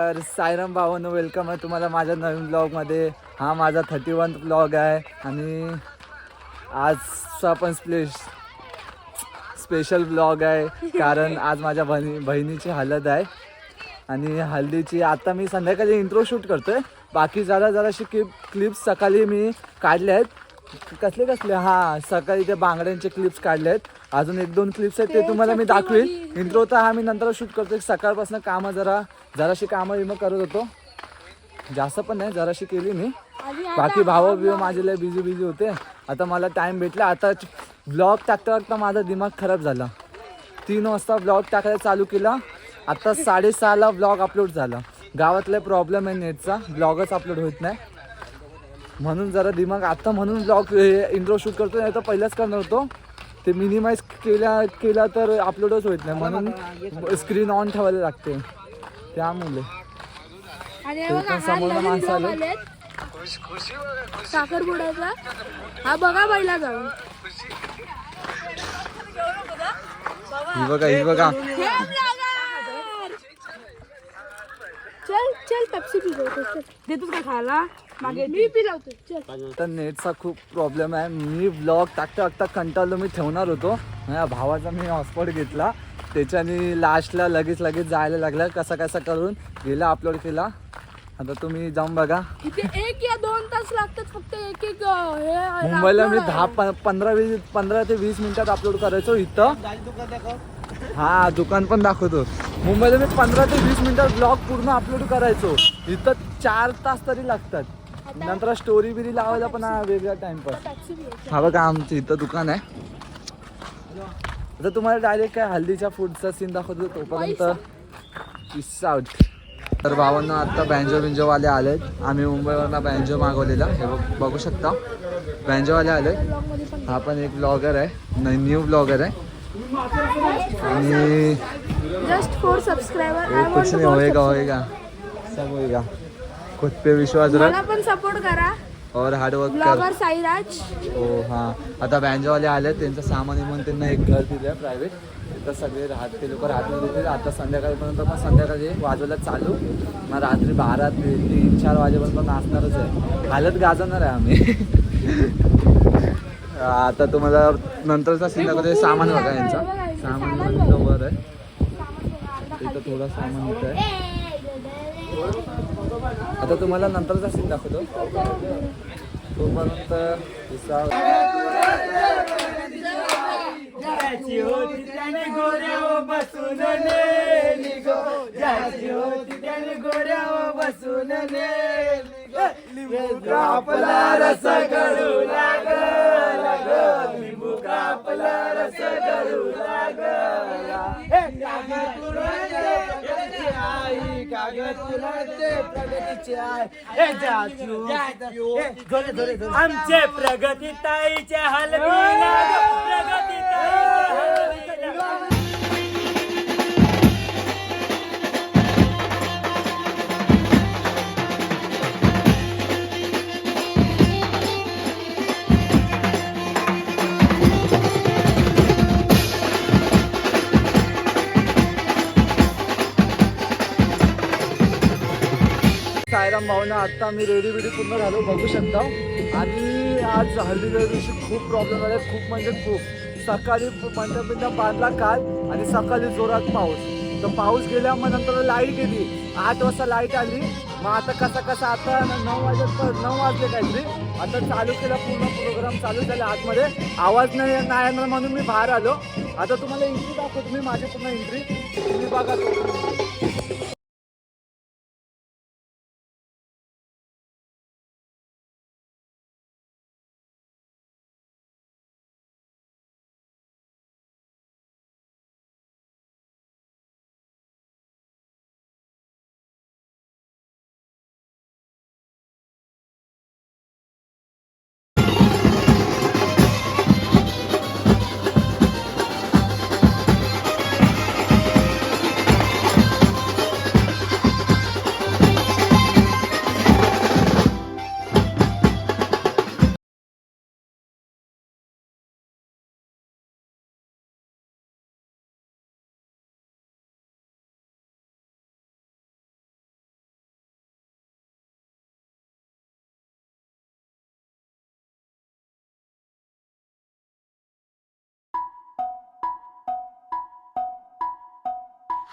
तर साईराम भावांनो, वेलकम आहे तुम्हाला माझ्या नवीन ब्लॉगमध्ये. हा माझा 31 ब्लॉग आहे आणि आजचा आपण स्पेशल ब्लॉग आहे कारण आज माझ्या बहिणीची हळद आहे आणि हल्दीची आता मी संध्याकाळी इंट्रो शूट करतोय. बाकी जराशी क्लिप्स सकाळी मी काढले आहेत. कसले हां, सकाळी ते बांगड्यांचे क्लिप्स काढले आहेत. अजून 1-2 क्लिप्स आहेत ते तुम्हाला मी दाखवेल. इंट्रो तर हा मी नंतर शूट करतोय. सकाळपासून कामं जराशी कामं करत होतो, जास्त पण नाही, जराशी केली मी. बाकी भाऊ माझे लय बिझी होते. आता मला टाइम भेटला. आता ब्लॉग टाकता माझा दिमाग खराब झाला. 3 वाजता ब्लॉग टाकायला चालू केला. आता 6:30ला ब्लॉग अपलोड झाला. गावातला प्रॉब्लेम आहे नेटचा, ब्लॉगच अपलोड होत नाही म्हणून जरा दिमाग आता म्हणून ब्लॉग इंट्रो शूट करतो. नाही तर पहिलाच करणार होतो. ते मिनिमाइज केला तर अपलोडच होत नाही म्हणून स्क्रीन ऑन ठेवायला लागते. त्यामुळे समोर माणसं आले. साखरपुड्याचा हा बघा पहिला जाऊ. ही बघा चल पेप्सी पिलो देतोस का खायला. मागे मी पिलावतो. चल. तर नेटचा खूप प्रॉब्लेम आहे. मी ब्लॉग टाकता कंटाळलो. मी ठेवणार होतो. माझ्या भावाचा मी हॉटस्पॉट घेतला, त्याच्याने लास्टला लगेच जायला लागला. कसा करून गेला, अपलोड केला. आता तुम्ही जाऊन बघा. इथे 1 या 2 तास लागतात फक्त. एक मुंबईला मी 15 ते 20 मिनिटात अपलोड करायचो. इथं हा दुकान पण दाखवतो. मुंबईला मी 15 ते 20 मिनिटात ब्लॉग पूर्ण अपलोड करायचो. इथं 4 तास तरी लागतात. नंतर स्टोरी बिरी लावायला पण वेगळा टाइमपास. हा बघा आमचं इथं दुकान आहे. आता तुम्हाला डायरेक्ट काय हल्दीच्या फूडचा सीन दाखवतो. तोपर्यंत पीस आउट. तर भावांना आत्ता बँजोवाले आलेत. आम्ही मुंबईवरनं बँजो मागवलेला. हे बघू शकता बँजोवाले आले. हा पण एक ब्लॉगर आहे, न्यू ब्लॉगर आहे आणि जस्ट 4 सबस्क्राइबर. कुछ नहीं होएगा सब होएगा. खुद पे विश्वास रख. मला पण सपोर्ट करा और हार्ड वर्क कर. ब्लॉगर साईराज. हो हां. आता बँजोवाले आले. त्यांचं सामान म्हणून त्यांना एक घर दिलं आहे प्रायव्हेट. तिथं सगळे ते लोक राहतील देतील. आता संध्याकाळपर्यंत पण संध्याकाळी वाजवायला चालू. मग रात्री 12, 3-4 वाजेपर्यंत नाचणारच आहे. हालत गाजवणार आहे आम्ही. आता तुम्हाला नंतरचा सीन दाखवतो. सामान बघा यांचा. सामान वर आहे. इथं थोडं सामान इथं आहे. आता तुम्हाला नंतरचा सीन दाखवतो. तोपर्यंत ज्याची होती त्याने गोऱ्यावर बसून नेली गो. ज्याची होती त्याने गोऱ्यावर बसून नेली गो. कापला रस गळू लागला गो. लिंबू कापला रस गळू लागला. आई कागद तुरते प्रगतीची आई. आमचे प्रगती ताईच्या हलवीला प्रगती साईराम भावना. आत्ता मी रेडी पूर्ण झालो, बघू शकता. आणि आज हळदीच्या दिवशी खूप प्रॉब्लेम आले. खूप म्हणजे खूप. सकाळी मंडपिंडा पाडला काल आणि सकाळी जोरात पाऊस. तर पाऊस गेल्या मग नंतर लाईट गेली. 8 वाजता लाईट आली. मग आता कसा आता 9 वाजले काहीतरी. आता चालू केला, पूर्ण प्रोग्राम चालू झाला. आतमध्ये आवाज नाही येणार म्हणून मी बाहेर आलो. आता तुम्हाला एंट्री दाखवतो मी, माझी पूर्ण एंट्री तुम्ही बघा.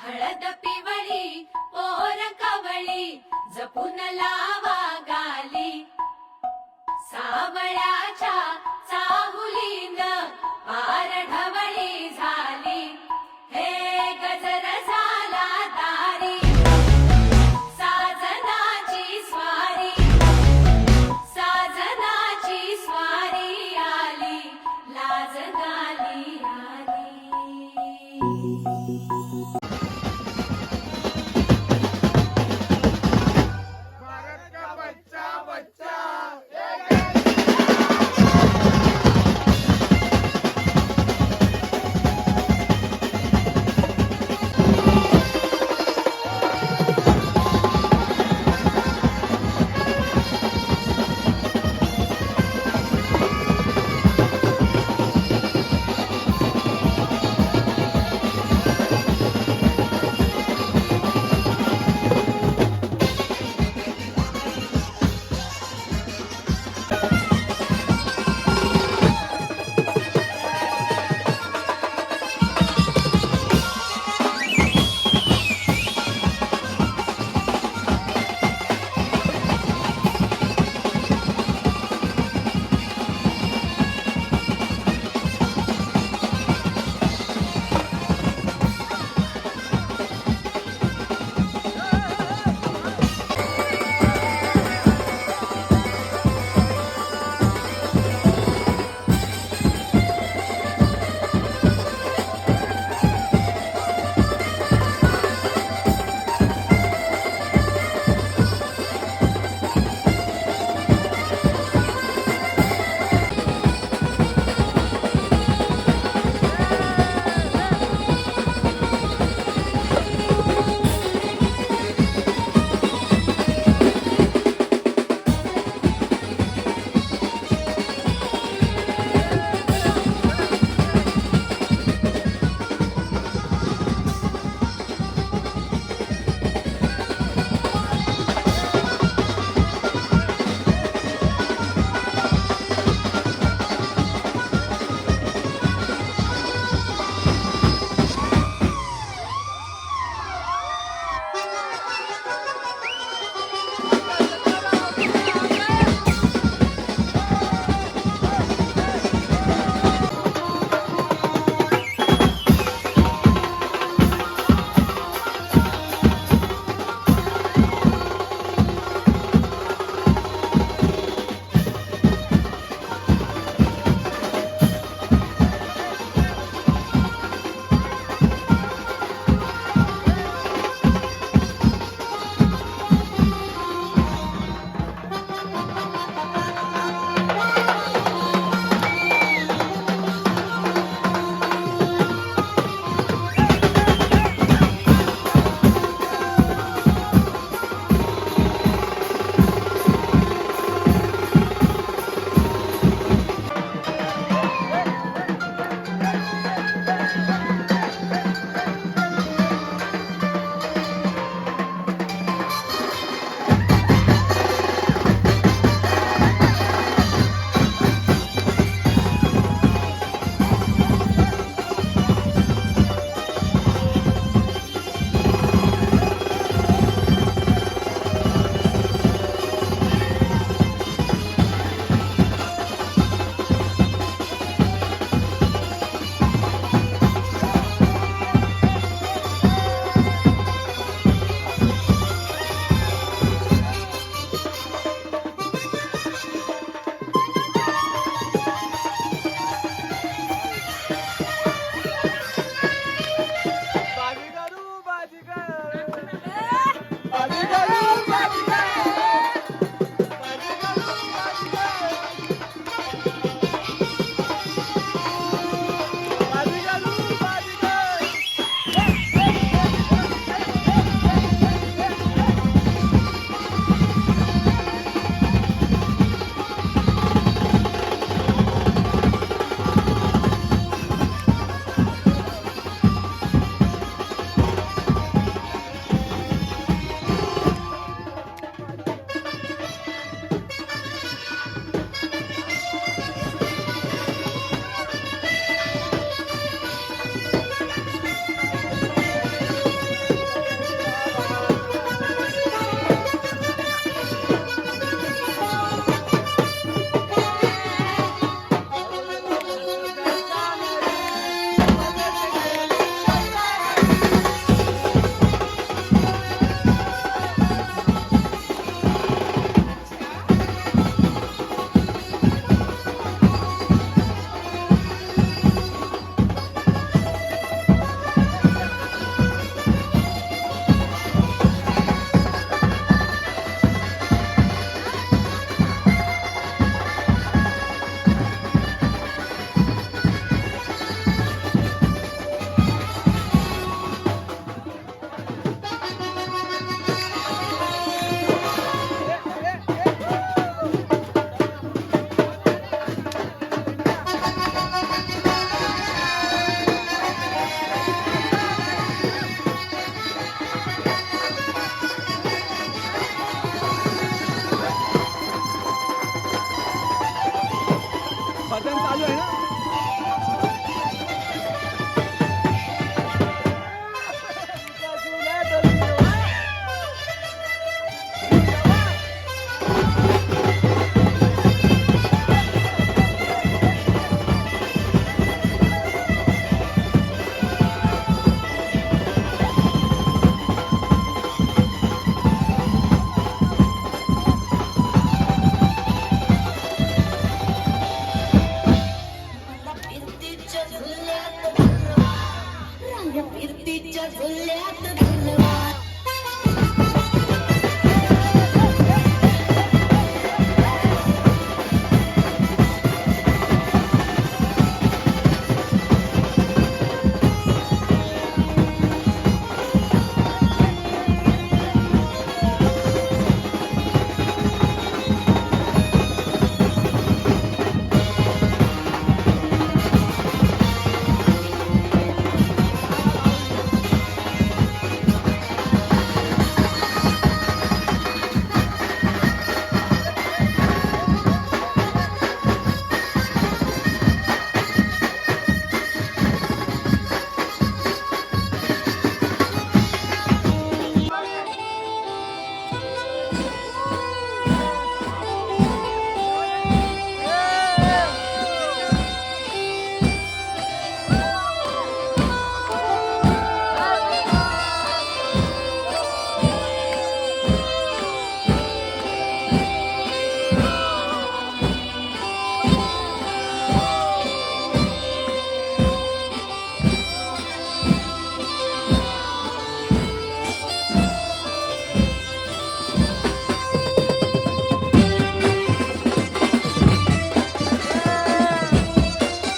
हळद पिवळी पोर कवळी जपून लावा गाली सावळ्याच्या चाहुलीन पार ढवळी झाली हे गजर झाला दारी साजनाची स्वारी आली लाज गाली आली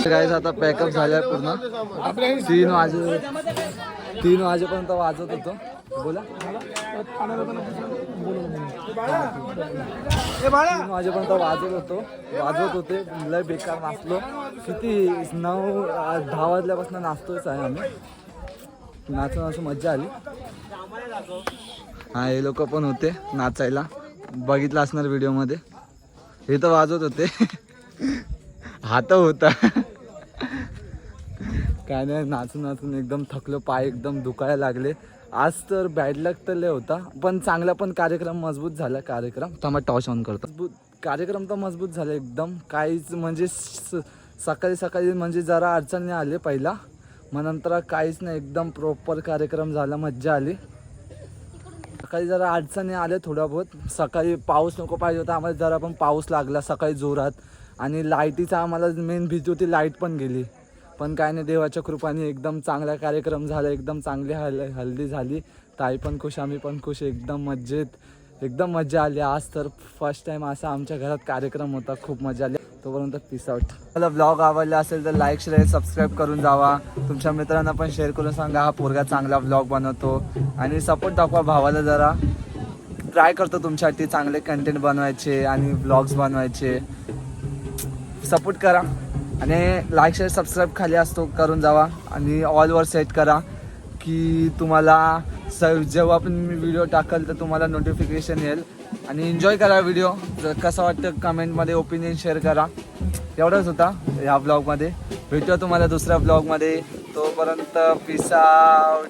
गाईस आता पॅकअप झालाय पूर्ण 3 वाजेपर्यंत वाजत होतो. बोला 3 वाजेपर्यंत वाजवत होते. लय बेकार नाचलो. किती 9-10 वाजल्यापासून नाचतोच आहे आम्ही. नाचून मज्जा आली. हा हे लोक पण होते नाचायला, बघितलं असणार व्हिडिओमध्ये. हे तर वाजवत होते हात होता काय नाही. नाचून एकदम थकलो, पाय एकदम दुखायला लागले. आज तर बॅड लक तर लय होता, पण चांगला पण कार्यक्रम मजबूत झाला. कार्यक्रम थांबा टॉर्च ऑन करतो. कार्यक्रम तर मजबूत झाला एकदम. काहीच म्हणजे सकाळी म्हणजे जरा अडचणी आले पहिला, मग नंतर काहीच नाही. एकदम प्रॉपर कार्यक्रम झाला, मज्जा आली. सकाळी जरा अडचणी आल्या थोडा बहुत. सकाळी पाऊस नको पाहिजे होता आम्हाला, जरा पण पाऊस लागला सकाळी जोरात. आणि लाईटीचा आम्हाला मेन भीती होती, लाईट पण गेली. पण काय नाही, देवाच्या कृपाने एकदम चांगला कार्यक्रम झाला. एकदम चांगली हल्दी झाली. ताई पण खुश, आम्ही पण खुश. एकदम मज्जेत, एकदम मज्जा आली. आज तर फर्स्ट टाईम असा आमच्या घरात कार्यक्रम होता. खूप मजा आली. तोपर्यंत पीस आउट. मला व्लॉग आवडला असेल तर लाईक शेअर सबस्क्राईब करून जावा. तुमच्या मित्रांना पण शेअर करून सांगा हा पोरगा चांगला व्लॉग बनवतो. आणि सपोर्ट दाखवा भावाला. जरा ट्राय करतो तुमच्यासाठी चांगले कंटेंट बनवायचे आणि व्लॉग्स बनवायचे. सपोर्ट करा आणि लाईक शेअर सबस्क्राईब खाली असतो करून जावा. आणि ऑलवर सेट करा की तुम्हाला जेव्हा पण मी व्हिडिओ टाकल तर तुम्हाला नोटिफिकेशन येईल. आणि एन्जॉय करा व्हिडिओ. जर कसं वाटतं कमेंटमध्ये ओपिनियन शेअर करा. एवढंच होता ह्या ब्लॉगमध्ये. भेटूया तुम्हाला दुसऱ्या ब्लॉगमध्ये. तोपर्यंत पीस आउट.